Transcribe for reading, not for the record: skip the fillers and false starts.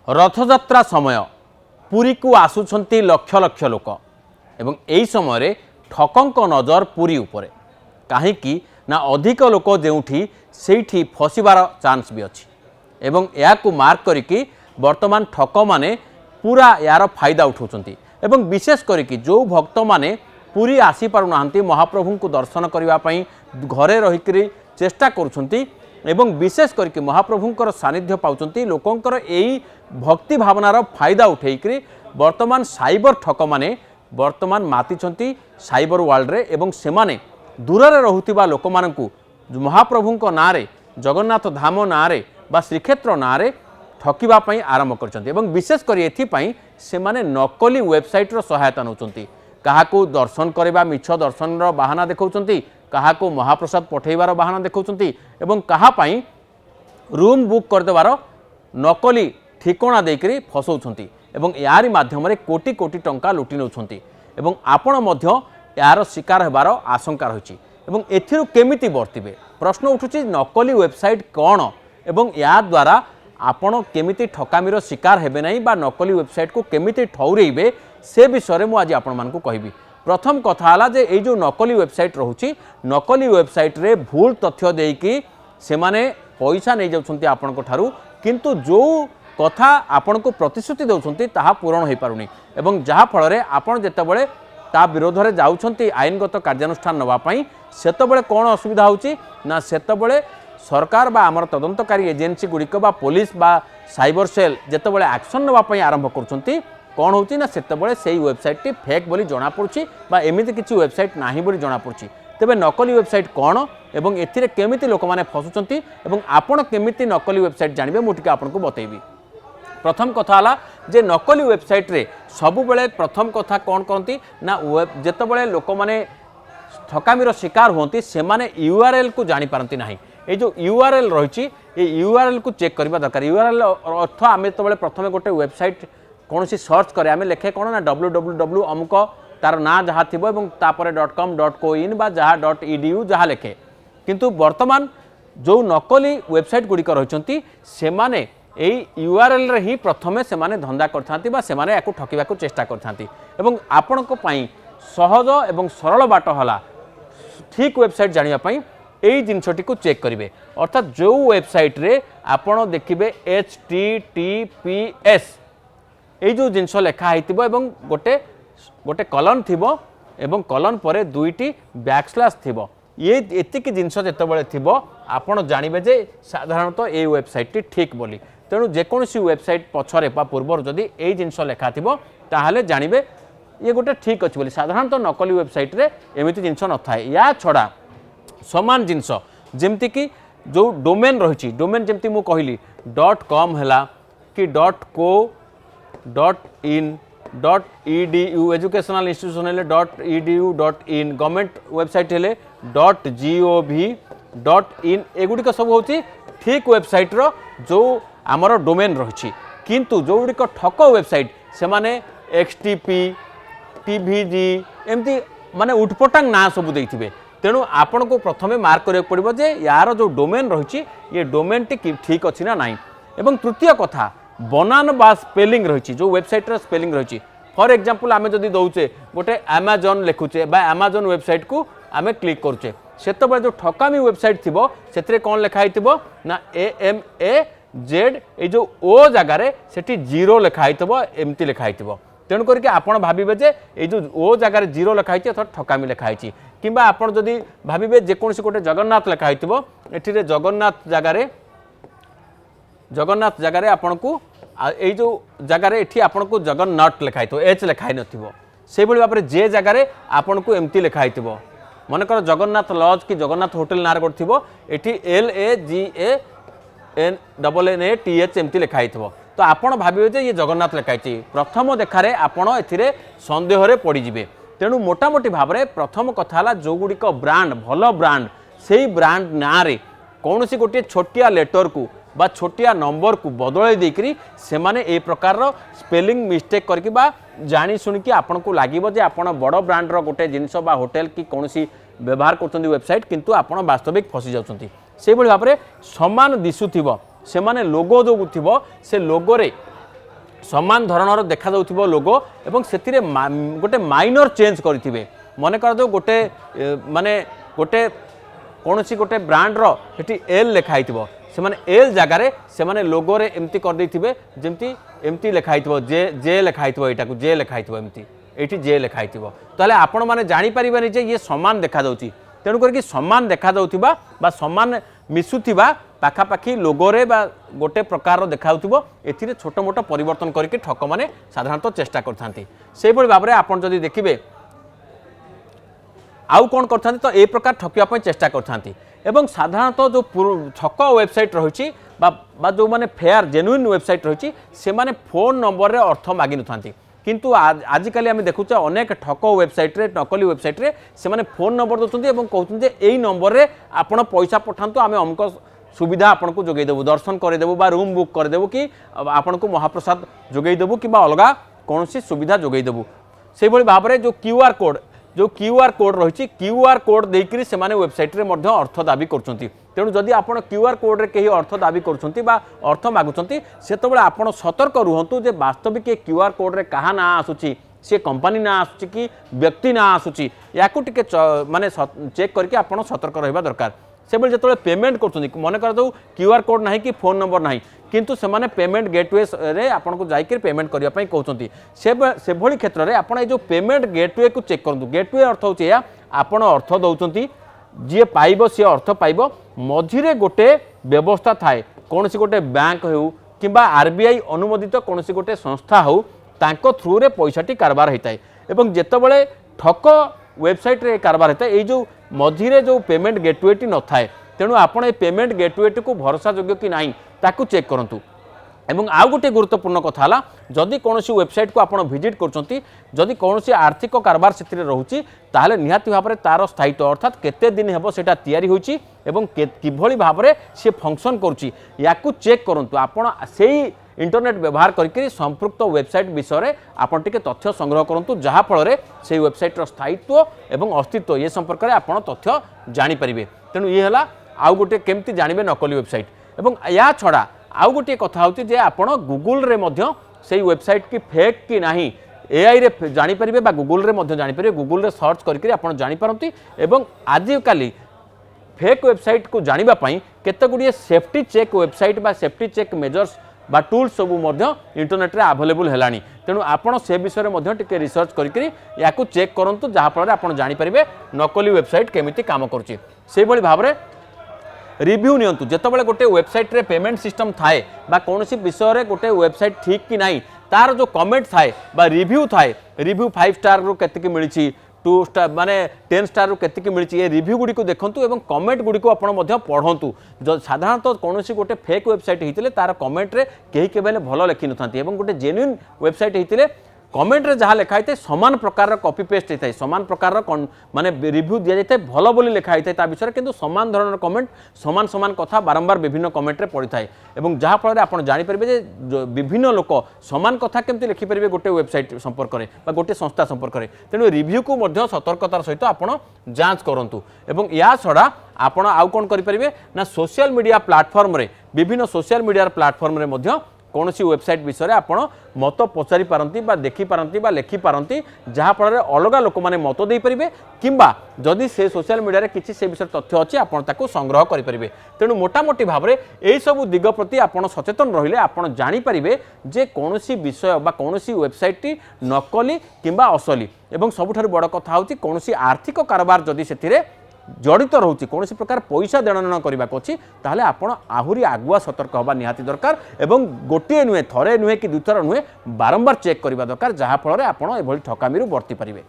रथयात्रा समय पुरी को आसुछंती लक्ष लक्ष लोक एवं एई समय ठकंक नजर पुरी उपरे कहीं ना अधिक लोक जोठी सेठी फसबार चांस भी अच्छी एवं या मार्क करिकी वर्तमान ठक माने पूरा यार फायदा उठाउछंती एवं विशेष करिकी जो भक्त माने पुरी आसी पारु नाहंती महाप्रभु को दर्शन करबा पई घरे रहिकरी चेष्टा करुछंती एवं विशेष करके महाप्रभुंकर सानिध्य पाउछंती लोकंकर एई भक्ति भावनार फायदा उठेइकरी वर्तमान साइबर ठक माने वर्तमान मातिछंती साइबर वर्ल्ड रे एवं सेमाने दूर रहुतिबा लोक मानकु महाप्रभुंक नारे जगन्नाथ धाम नारे बा श्रीक्षेत्र नारे ठकिबा पई आरंभ करछंती एवं विशेष करी एथि से माने नकली वेबसाइट रो सहायता नउछंती काहाकू दर्शन करबा मिछ दर्शन रो बहाना देखौछंती काहाकू महाप्रसाद पठेबार बहाना देखौछंती एवं काहा पई रूम बुक करदेबार नकली ठिकाना देकरी फसौछंती एवं यारी माध्यम रे कोटी कोटी टंका लुटि नउछंती एवं आपण मध्य यार शिकार हेबार आशंका रहिछि एवं एथिरु केमिति वर्तिबे प्रश्न उठुछि नकली वेबसाइट कोन एवं या द्वारा आपण केमिति ठकामीर शिकार हेबे नाही बा नकली वेबसाइट को केमिति ठौरेइबे से विषय में आज आपण मानकु कहिबी। प्रथम कथा हला जे ए जो नकली वेबसाइट रहुछि नकली वेबसाइट रे भूल तथ्य देकी से माने पैसा नहीं जाउछंती आपण को ठारू किंतु जो कथा आपण को प्रतिश्रुति दउछंती ताहा पूर्ण होई पारुनी एवं जहा फल रे आपण जेतेबेले ता विरोध रे जाउछंती आईनगत कार्यानुष्ठान नवा पई सेतेबेले कोन असुविधा होउछि ना सेतेबेले सरकार बा आमर तदंतकारी एजेंसी गुड़िक बा पुलिस बा साइबर सेल जेतेबेले एक्शन नवा पई आरंभ करुछंती कौन होती ना सेतेबेले सेही वेबसाइट टी फेक बोली जना पड़ुछि बा एमिति किछि वेबसाइट नाही बोली जना पड़ुछि तेबे नकली वेबसाइट कौन एवं एथिरे केमिति लोक माने फसुचंती एवं आपण केमिति नकली वेबसाइट जानिबे मु टिके आपनको बतैबी। प्रथम कथा हला जे नकली वेबसाइट रे सबु बेले प्रथम कथा कौन करती ना जेतेबेले लोक माने ठकामीर शिकार होती से माने यूआरएल को जानि पारंती नाही ए जो यूआरएल रही यूआरएल को चेक करबा दरकार यूआरएल अर्थ आमे जेतेबेले प्रथमे गोटे वेबसाइट कौन सी सर्च करे आमे लेखे कौन ना www अमुक तार ना जहाँ थी तापर .com .co.in बा जहाँ .edu जहाँ लेखे किंतु वर्तमान जो नकली वेबसाइट गुड़िक रही से माने यही यूआरएल रे ही प्रथमे से माने धंदा करथांती बा से माने याकू ठकिबा को चेष्टा करथांती एवं आपनको पई सहज एवं सरल बाट हला ठीक वेबसाइट जानिया पई एई जिनसटी को चेक करिवे अर्थात जो वेबसाइट रे आपण देखिबे https এই जो जिनस लेखा होइतिबो एवं गोटे गोटे कलन थिबो एवं कलन परे दुईटी बैकस्लैश थिबो ये एतिक जिनस जेतेबेले थिबो आपण जानिबे जे साधारणतः ए वेबसाइट टी ठीक बोली तेणु जेकोसी वेबसाइट पछरे बा पूर्वर जदि ए जिनस लेखा थिबो ताहाले जानिबे ये गोटे ठीक अछि बोली साधारणतः नकली वेबसाइट रे एमिति जिनस न थाए या छडा समान जिनस जेमति कि जो डोमेन रहिछि डोमेन जेमति मु कहिली .com हैला कि .co .in .edu educational institution हेले .edu .in गवर्नमेंट वेबसाइट हेले .gov .in एगुड़िक सब होची ठीक वेबसाइट रो जो आमर डोमेन रही किंतु जो गुड़िक ठक वेबसाइट से माने XTP TVG एमती माने उठपटांग ना सब देथिबे तेणु आपण को प्रथमे मार्क करिया पड़िबो जे यार जो डोमेन रही ये डोमेन टी ठीक अछि ना नाही एवं तृतीय कथा बनान बा स्पेलिंग रही जो वेबसाइट रो स्पेलिंग रही फॉर एग्जांपल आमे जदि दउचे गोटे अमेजन लिखुचे बा अमेजन वेबसाइट को आमे क्लिक करूचे सेतबे जो ठकामी वेबसाइट थिबो सेतरे कोन लिखाई थिबो ना AMAZ ए जो ओ जगह रे सेठी जीरो लिखाई थिबो एमती लिखाई थिबो तेणु करके आपण भाबिबे जे ए जो ओ जगह रे जीरो लिखाई छि अथवा ठकामी लिखाई छि किबा आपण जदि भाबिबे जे कोनसी गोटे जगन्नाथ लिखाई थिबो एठी रे जगन्नाथ जगह रे आपण को ए जो जगह रे एठी आपण को जगन्नाथ लिखाई थो एच लिखाई नथिबो से भली बापरे जे जगह रे आपण को एमती लिखाई थिबो मन कर जगन्नाथ लॉज की जगन्नाथ होटल नार करथिबो एठी LAGANNATH एमती लिखाई थिबो तो आपण भाबिबे जे ये जगन्नाथ लिखाई छि प्रथम देखारे आपण एथिरे संदेह रे पड़ी जिवे तेणु मोटामोटी भाव में प्रथम कथा हला जो गुड़िक ब्रांड भल ब्रांड से ब्रांड ना रे कौन सी गोटे छोटिया लेटर को बा छोटिया नंबर को बदल देकरी से माने ए प्रकार स्पेलिंग मिस्टेक करके बा जानी सुनिकी आपन को लागिबो जे आपन बड़ ब्रांड रो गोटे जिनस बा होटल की कोनसी व्यवहार करछन्ती वेबसाइट किंतु आपन वास्तविक फसी जाउछन्ती से भली भाबरे समान दिसुथिबो से माने लोगो जो थिबो से लोगो रे समान धरणर देखा जाउथिबो लोगो एवं सेतिरे गोटे माइनर चेंज करिथिबे मन कर दो गोटे माने गोटे कौनसी गोटे ब्रांड्र सेठी एल लिखाई से माने एल जगार से माने लोगो रे एमती कर देथिबे जेमती एमती लिखाई जे जे लिखाई एटा को जे लिखाई एमती एठी जे लिखाई ताले आपण माने जानि परिबानी जे ये समान देखा जाउची तेणु करके समान देखा जाउथिबा बा समान मिसुथिबा पाखापाखि लोगोरे बा गोटे प्रकार देखाउथिबो एथिरे छोट मोट परिवर्तन करके ठक माने साधारणतः चेष्टा करथांती से भली भाबरे आपण जदि देखिबे आउ कौन करथांती तो ए प्रकार ठकिया पय चेष्टा करथांती एवं साधारणतः जो ठक वेबसाइट रही जो माने फेयर जेन्युइन वेबसाइट रही से माने फोन नंबर रे अर्थ मागी नथांती किंतु आजिकल आम देखुचे अनेक ठक वेबसाइट रे नकली वेबसाइट रे से माने फोन नंबर दउछंती एवं कहउछन जे एई नंबर रे आपण पैसा पठांतु आमे अमक सुविधा आपन को जोगै देबु दर्शन करे देबु बा रूम बुक करे देबु कि आपन को महाप्रसाद जोगै देबु कि अलगा कोनसी सुविधा जोगै देबु से भली भाबरे जो क्यूआर कोड रही क्यूआर कोड देकरी से माने वेबसाइट रे मध्य अर्थ दाबी करछंती तेणु जदि आपण क्यूआर कोड रे केही अर्थ दाबी करछंती बा अर्थ मागुछंती सेतबेले आपण सतर्क रुहंतु जे वास्तविक के क्यूआर कोड रे कहा ना आसुची से कंपनी ना आसुची कि व्यक्ति ना आसुची याकू टिके माने चेक करके आपण सतर्क रहबा दरकार से बेले जतबेले पेमेंट करछंती मन कर दउ क्यूआर कोड नाही कि फोन नंबर नाही किंतु से माने पेमेंट गेटवे रे आपन को जाई के पेमेंट करिया पई कहउछंती से भली क्षेत्र रे आपण ए जो पेमेंट गेटवे को चेक करंतु गेटवे अर्थ होची या आपण अर्थ दउछंती जे पाइबो से अर्थ पाइबो मझिरे गोटे व्यवस्था थाए कोनसी गोटे बैंक हो किंबा आरबीआई अनुमोदित कोनसी गोटे संस्था हो तांको थ्रू रे पैसाटी कारबार होता एवं जेतबेले ठक वेबसाइट रे कारबार होता है जो मझिरे जो पेमेंट गेटवे टी न थाए तेणु आपण ए पेमेंट गेटवे टी को भरोसा योग्य कि नहीं ताकू चेक करंतु एवं आउ गोटे गुरुत्वपूर्ण कथा है जदि कौन वेबसाइट को आप विजिट कर जदि कौन आर्थिक कारबार से रोचे ताहले निहाती भाव में तार स्थायित्व अर्थात केते दिन हेबो सेटा तैयारी होची एवं किभली भाव में सी फंक्शन करुच्ची याकू चेक करंतु आपण सेही इंटरनेट व्यवहार करके संपृक्त वेबसाइट विषय में आपन टिके तथ्य संग्रह करंतु जहा फल रे से वेबसाइट रो स्थायित्व एवं अस्तित्व ये संपर्क में आपन तथ्य जानि परिबे तेणु ये हला आउ गोटे केमती जानिबे नकली वेबसाइट एवं या छड़ा आउ गोटे कथा होची जे आपण गूगल रे मध्य से वेबसाइट की फेक कि नाही एआई रे जानि परिबे बा गूगल रे मध्य जानि परिबे गूगल रे सर्च करके आपण जानि पारंती एवं आज काली फेक वेबसाइट को जानिबा पई केते गुडिये सेफ्टी चेक वेबसाइट बा सेफ्टी चेक मेजर्स बा टूल्स सबु मध्य इंटरनेट रे अवेलेबल हेलानी तेणु आपण से विषय मध्य टिके रिसर्च करके याकू चेक करंतु जहा फल रे आपण जानि परिबे नकली वेबसाइट केमिति काम करूची से भली भाव में रिव्यू नियंतु जेतबेले गोटे वेबसाइट रे पेमेंट सिस्टम थाए बा कोनसी विषय रे गोटे वेबसाइट ठीक कि नाही तार जो कमेंट थाए बा रिव्यू थाए रिव्यू 5 स्टार रो केतिक मिलिछि 2 स्टार माने 10 स्टार रो केतिक मिलिछि ए रिव्यू गुडी को देखंतु एवं कमेंट गुडी को आपण मध्य पढंतु साधारणतः कोनसी गोटे फेक वेबसाइट हितिले तार कमेंट रे केही केबेले भलो लेखि नथांती एवं गोटे जेन्युइन वेबसाइट हितिले कमेंट रे जहाँ लिखाई थे समान प्रकार कॉपी पेस्ट होता है समान प्रकार माने रिव्यू दि जाए भल बोली लिखाई था विषय किंतु समान धरण कमेंट समान समान कथा बारंबार विभिन्न कमेंट रे पड़ी थाए एवं जहाँ फल आप जानीपर जे विभिन्न लोक समान कथा केमती लिखिपारे गोटे वेबसाइट संपर्क में गोटे संस्था संपर्क में तेणु रिव्यू को मध्य सतर्कतार सहित आप जांच करूँ एवं या छड़ा आपण आउ कौन करेंगे ना सोशल मीडिया प्लाटफर्म रे विभिन्न सोशल मीडिया प्लाटफर्म रे मध्य कौन सी वेबसाइट विषय में आपण मत पचारि पारती देखी पारती लेखि पारती जहाँ फल अलग लोक मैंने मत दे पारे किंबा जदि से सोशल मीडिया किसी से विषय तथ्य अच्छी आपको संग्रह करेंगे तेणु मोटामोटी भाव में यही सब दिग प्रति आपड़ सचेतन रहिले आपड़ जानीपारे जे कौन विषय बा कौन वेबसाइट नकली किंबा असली एवं सबुठारु बड़ कथा होची कौन आर्थिक कारोबार जदि से जड़ित रोचे कौन प्रकार पैसा देणनेण करने अच्छी ताहले आपण आहुरी आगुआ सतर्क हवा निहाती दरकार एवं गोटे नुहे थरे नुहे कि दुईथर नुहे बारंबार चेक करने दरकार जहाँ फल आपड़ एभली ठकामी बर्ती पारिबे।